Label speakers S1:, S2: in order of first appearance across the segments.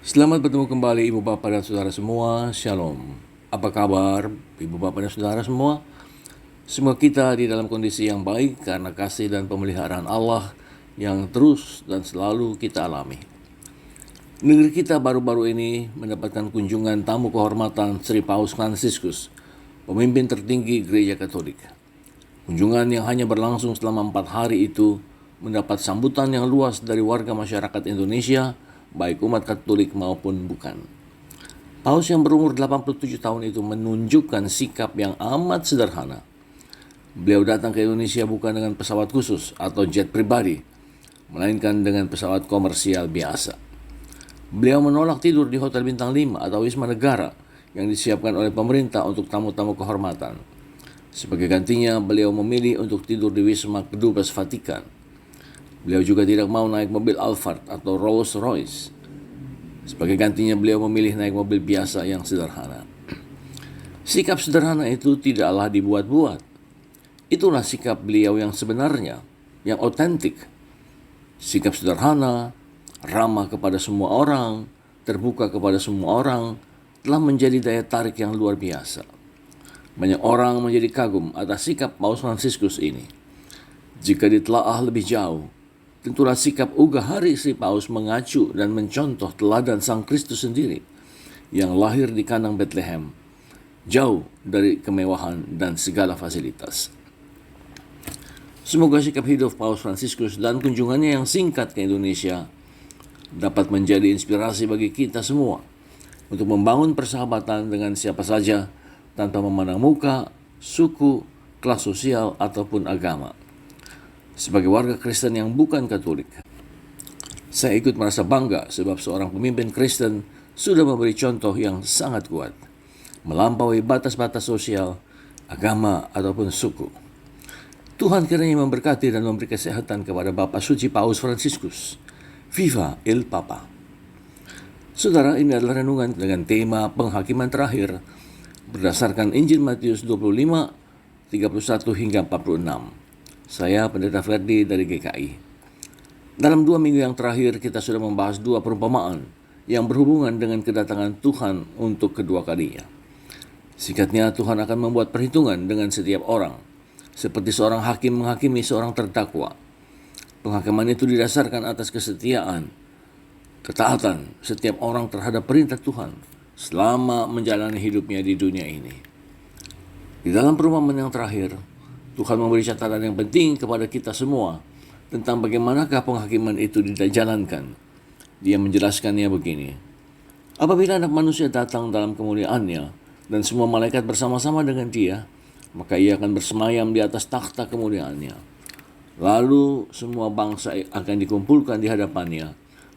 S1: Selamat bertemu kembali Ibu Bapak dan Saudara semua. Shalom. Apa kabar Ibu Bapak dan Saudara semua? Semoga kita di dalam kondisi yang baik karena kasih dan pemeliharaan Allah yang terus dan selalu kita alami. Negeri kita baru-baru ini mendapatkan kunjungan tamu kehormatan Sri Paus Fransiskus, pemimpin tertinggi Gereja Katolik. Kunjungan yang hanya berlangsung selama 4 hari itu mendapat sambutan yang luas dari warga masyarakat Indonesia, baik umat Katolik maupun bukan. Paus yang berumur 87 tahun itu menunjukkan sikap yang amat sederhana. Beliau datang ke Indonesia bukan dengan pesawat khusus atau jet pribadi, melainkan dengan pesawat komersial biasa. Beliau menolak tidur di Hotel Bintang 5 atau Wisma Negara yang disiapkan oleh pemerintah untuk tamu-tamu kehormatan. Sebagai gantinya, beliau memilih untuk tidur di Wisma Kedubes Vatikan. Beliau juga tidak mau naik mobil Alphard atau Rolls Royce. Sebagai gantinya, beliau memilih naik mobil biasa yang sederhana. Sikap sederhana itu tidaklah dibuat-buat. Itulah sikap beliau yang sebenarnya, yang otentik. Sikap sederhana, ramah kepada semua orang, terbuka kepada semua orang, telah menjadi daya tarik yang luar biasa. Banyak orang menjadi kagum atas sikap Paus Fransiskus ini. Jika ditelaah lebih jauh, tentulah sikap Ugahari Sri Paus mengacu dan mencontoh teladan Sang Kristus sendiri yang lahir di kandang Bethlehem, jauh dari kemewahan dan segala fasilitas. Semoga sikap hidup Paus Fransiskus dan kunjungannya yang singkat ke Indonesia dapat menjadi inspirasi bagi kita semua untuk membangun persahabatan dengan siapa saja tanpa memandang muka, suku, kelas sosial, ataupun agama. Sebagai warga Kristen yang bukan Katolik, saya ikut merasa bangga sebab seorang pemimpin Kristen sudah memberi contoh yang sangat kuat, melampaui batas-batas sosial, agama, ataupun suku. Tuhan kiranya memberkati dan memberi kesehatan kepada Bapak Suci Paus Fransiskus. Viva el Papa. Saudara, ini adalah renungan dengan tema penghakiman terakhir berdasarkan Injil Matius 25, 31 hingga 46. Saya Pendeta Ferdi dari GKI. Dalam 2 minggu yang terakhir kita sudah membahas 2 perumpamaan yang berhubungan dengan kedatangan Tuhan untuk kedua kalinya. Singkatnya, Tuhan akan membuat perhitungan dengan setiap orang, seperti seorang hakim menghakimi seorang terdakwa. Penghakiman itu didasarkan atas kesetiaan, ketaatan setiap orang terhadap perintah Tuhan selama menjalani hidupnya di dunia ini. Di dalam perumpamaan yang terakhir, Tuhan memberi catatan yang penting kepada kita semua tentang bagaimanakah penghakiman itu dijalankan. Dia menjelaskannya begini: apabila Anak Manusia datang dalam kemuliaannya dan semua malaikat bersama-sama dengan Dia, maka Ia akan bersemayam di atas takhta kemuliaannya. Lalu semua bangsa akan dikumpulkan di hadapannya,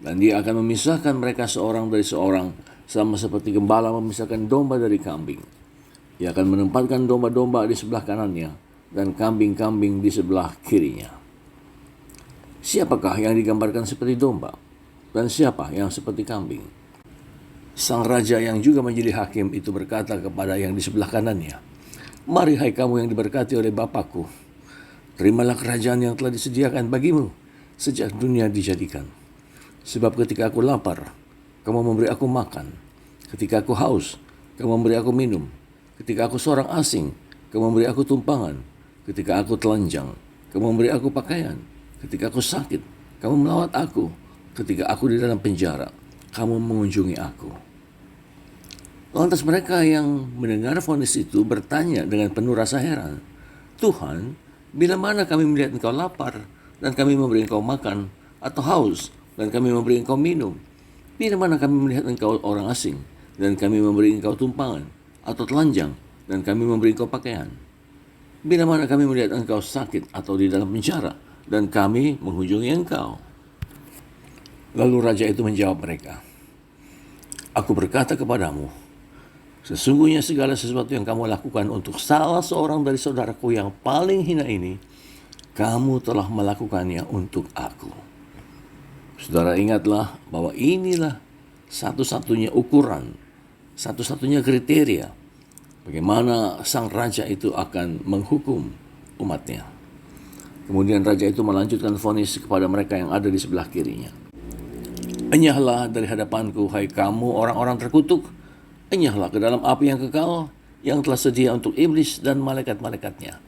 S1: dan Dia akan memisahkan mereka seorang dari seorang, sama seperti gembala memisahkan domba dari kambing. Ia akan menempatkan domba-domba di sebelah kanannya, dan kambing-kambing di sebelah kirinya. Siapakah yang digambarkan seperti domba, dan siapa yang seperti kambing? Sang raja yang juga menjadi hakim itu berkata kepada yang di sebelah kanannya, "Mari hai kamu yang diberkati oleh Bapakku, terimalah kerajaan yang telah disediakan bagimu sejak dunia dijadikan. Sebab ketika aku lapar, kamu memberi aku makan. Ketika aku haus, kamu memberi aku minum. Ketika aku seorang asing, kamu memberi aku tumpangan. Ketika aku telanjang, kamu memberi aku pakaian. Ketika aku sakit, kamu melawat aku. Ketika aku di dalam penjara, kamu mengunjungi aku." Lantas mereka yang mendengar vonis itu bertanya dengan penuh rasa heran, "Tuhan, bila mana kami melihat engkau lapar dan kami memberi engkau makan, atau haus dan kami memberi engkau minum? Bila mana kami melihat engkau orang asing dan kami memberi engkau tumpangan, atau telanjang dan kami memberi engkau pakaian? Bila mana kami melihat engkau sakit atau di dalam penjara dan kami mengunjungi engkau?" Lalu raja itu menjawab mereka, "Aku berkata kepadamu, sesungguhnya segala sesuatu yang kamu lakukan untuk salah seorang dari saudaraku yang paling hina ini, kamu telah melakukannya untuk aku." Saudara, ingatlah bahwa inilah satu-satunya ukuran, satu-satunya kriteria bagaimana sang raja itu akan menghukum umatnya. Kemudian raja itu melanjutkan vonis kepada mereka yang ada di sebelah kirinya. Enyahlah dari hadapanku, hai kamu orang-orang terkutuk. Enyahlah ke dalam api yang kekal, yang telah sedia untuk iblis dan malaikat-malaikatnya.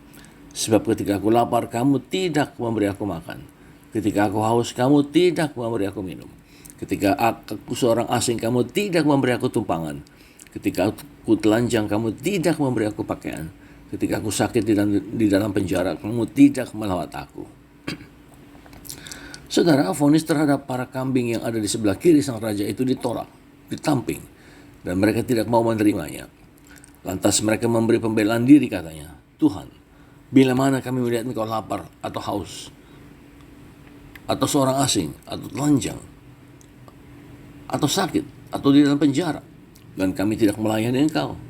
S1: Sebab ketika aku lapar, kamu tidak memberi aku makan. Ketika aku haus, kamu tidak memberi aku minum. Ketika aku seorang asing, kamu tidak memberi aku tumpangan. Ketika aku telanjang, kamu tidak memberi aku pakaian. Ketika aku sakit di dalam penjara, kamu tidak melawat aku. Saudara, vonis terhadap para kambing yang ada di sebelah kiri sang raja itu ditolak, ditamping, dan mereka tidak mau menerimanya. Lantas mereka memberi pembelaan diri, katanya, Tuhan, bila mana kami melihat engkau lapar atau haus, atau seorang asing, atau telanjang, atau sakit, atau di dalam penjara, dan kami tidak melayani engkau.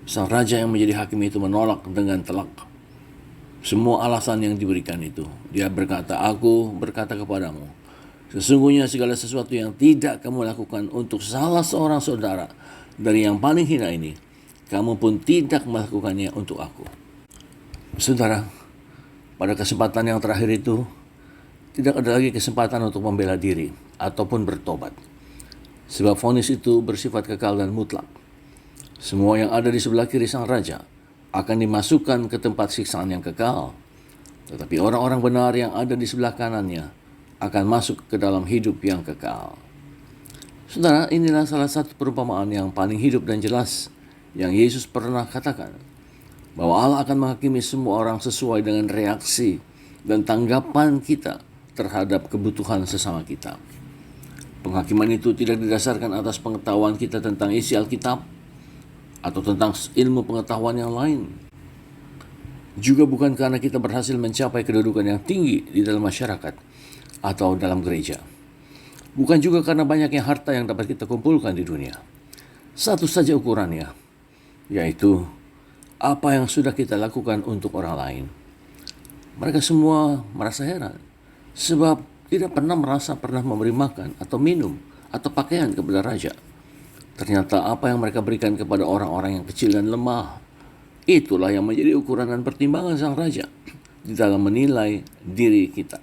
S1: Sang raja yang menjadi hakim itu menolak dengan telak semua alasan yang diberikan itu. Dia berkata, aku berkata kepadamu, sesungguhnya segala sesuatu yang tidak kamu lakukan untuk salah seorang saudara dari yang paling hina ini, kamu pun tidak melakukannya untuk aku. Saudara, pada kesempatan yang terakhir itu, tidak ada lagi kesempatan untuk membela diri ataupun bertobat. Sebab vonis itu bersifat kekal dan mutlak. Semua yang ada di sebelah kiri sang raja akan dimasukkan ke tempat siksaan yang kekal. Tetapi orang-orang benar yang ada di sebelah kanannya akan masuk ke dalam hidup yang kekal. Saudara, inilah salah satu perumpamaan yang paling hidup dan jelas yang Yesus pernah katakan, bahwa Allah akan menghakimi semua orang sesuai dengan reaksi dan tanggapan kita terhadap kebutuhan sesama kita. Penghakiman itu tidak didasarkan atas pengetahuan kita tentang isi Alkitab atau tentang ilmu pengetahuan yang lain. Juga bukan karena kita berhasil mencapai kedudukan yang tinggi di dalam masyarakat atau dalam gereja. Bukan juga karena banyaknya harta yang dapat kita kumpulkan di dunia. Satu saja ukurannya, yaitu apa yang sudah kita lakukan untuk orang lain. Mereka semua merasa heran, sebab tidak pernah memberi makan atau minum atau pakaian kepada raja. Ternyata apa yang mereka berikan kepada orang-orang yang kecil dan lemah, itulah yang menjadi ukuran dan pertimbangan sang raja di dalam menilai diri kita.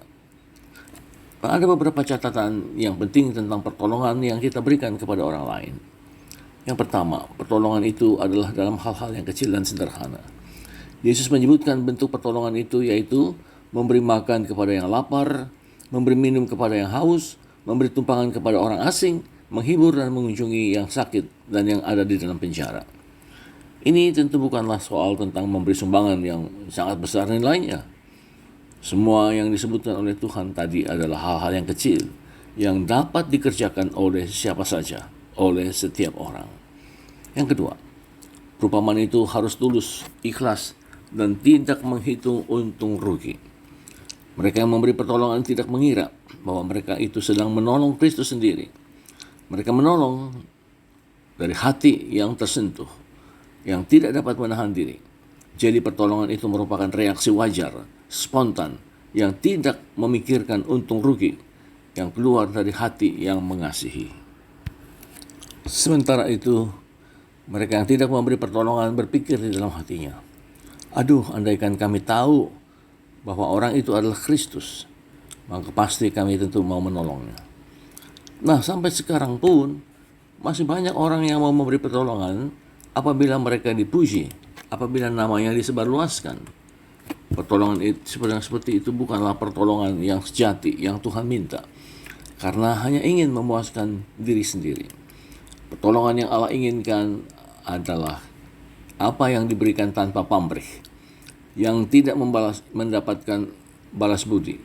S1: Ada beberapa catatan yang penting tentang pertolongan yang kita berikan kepada orang lain. Yang pertama, pertolongan itu adalah dalam hal-hal yang kecil dan sederhana. Yesus menyebutkan bentuk pertolongan itu yaitu memberi makan kepada yang lapar, memberi minum kepada yang haus, memberi tumpangan kepada orang asing, menghibur dan mengunjungi yang sakit dan yang ada di dalam penjara. Ini tentu bukanlah soal tentang memberi sumbangan yang sangat besar nilainya. Semua yang disebutkan oleh Tuhan tadi adalah hal-hal yang kecil yang dapat dikerjakan oleh siapa saja, oleh setiap orang. Yang kedua, perumpamaan itu harus tulus, ikhlas, dan tidak menghitung untung rugi. Mereka yang memberi pertolongan tidak mengira bahwa mereka itu sedang menolong Kristus sendiri. Mereka menolong dari hati yang tersentuh, yang tidak dapat menahan diri. Jadi pertolongan itu merupakan reaksi wajar, spontan, yang tidak memikirkan untung rugi, yang keluar dari hati yang mengasihi. Sementara itu, mereka yang tidak memberi pertolongan berpikir di dalam hatinya, aduh, andaikan kami tahu bahwa orang itu adalah Kristus, maka pasti kami tentu mau menolongnya. Nah, sampai sekarang pun masih banyak orang yang mau memberi pertolongan apabila mereka dipuji, apabila namanya disebarluaskan. Pertolongan seperti itu bukanlah pertolongan yang sejati yang Tuhan minta, karena hanya ingin memuaskan diri sendiri. Pertolongan yang Allah inginkan adalah apa yang diberikan tanpa pamrih, yang tidak mendapatkan balas budi,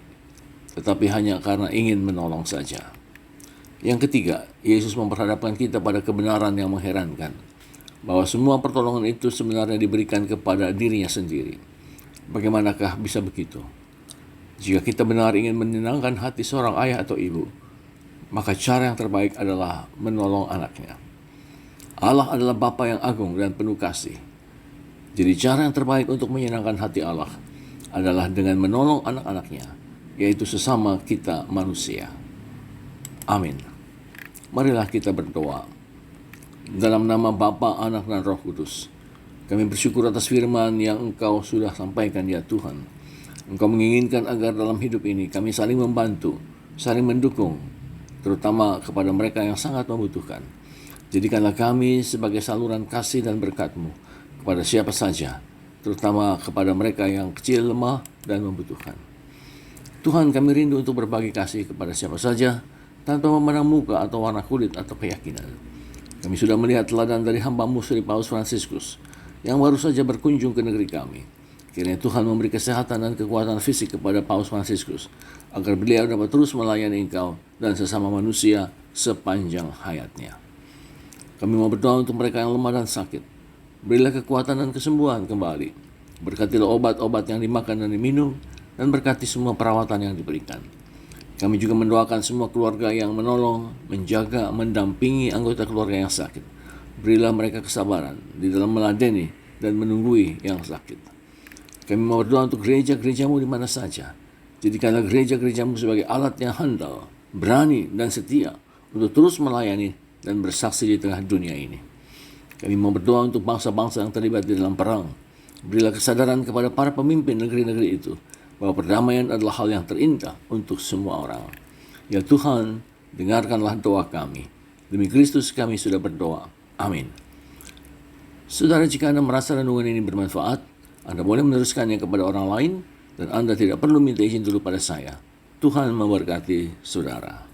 S1: tetapi hanya karena ingin menolong saja. Yang ketiga, Yesus memperhadapkan kita pada kebenaran yang mengherankan, bahwa semua pertolongan itu sebenarnya diberikan kepada dirinya sendiri. Bagaimanakah bisa begitu? Jika kita benar ingin menyenangkan hati seorang ayah atau ibu, maka cara yang terbaik adalah menolong anaknya. Allah adalah Bapa yang agung dan penuh kasih. Jadi cara yang terbaik untuk menyenangkan hati Allah adalah dengan menolong anak-anaknya, yaitu sesama kita manusia. Amin. Marilah kita berdoa. Dalam nama Bapa, Anak, dan Roh Kudus, kami bersyukur atas firman yang Engkau sudah sampaikan, ya Tuhan. Engkau menginginkan agar dalam hidup ini kami saling membantu, saling mendukung, terutama kepada mereka yang sangat membutuhkan. Jadikanlah kami sebagai saluran kasih dan berkat-Mu kepada siapa saja, terutama kepada mereka yang kecil, lemah, dan membutuhkan. Tuhan, kami rindu untuk berbagi kasih kepada siapa saja, tanpa memandang muka atau warna kulit atau keyakinan. Kami sudah melihat teladan dari hamba-Mu Sri Paus Fransiskus, yang baru saja berkunjung ke negeri kami. Kiranya Tuhan memberi kesehatan dan kekuatan fisik kepada Paus Fransiskus, agar beliau dapat terus melayani Engkau dan sesama manusia sepanjang hayatnya. Kami mau berdoa untuk mereka yang lemah dan sakit. Berilah kekuatan dan kesembuhan kembali. Berkatilah obat-obat yang dimakan dan diminum, dan berkati semua perawatan yang diberikan. Kami juga mendoakan semua keluarga yang menolong, menjaga, mendampingi anggota keluarga yang sakit. Berilah mereka kesabaran di dalam meladeni dan menunggui yang sakit. Kami mau berdoa untuk gereja-gereja-Mu di mana saja. Jadikanlah gereja-gereja-Mu sebagai alat yang handal, berani, dan setia untuk terus melayani dan bersaksi di tengah dunia ini. Kami mau berdoa untuk bangsa-bangsa yang terlibat di dalam perang. Berilah kesadaran kepada para pemimpin negeri-negeri itu bahwa perdamaian adalah hal yang terindah untuk semua orang. Ya Tuhan, dengarkanlah doa kami. Demi Kristus kami sudah berdoa. Amin. Saudara, jika Anda merasa renungan ini bermanfaat, Anda boleh meneruskannya kepada orang lain, dan Anda tidak perlu minta izin dulu pada saya. Tuhan memberkati saudara.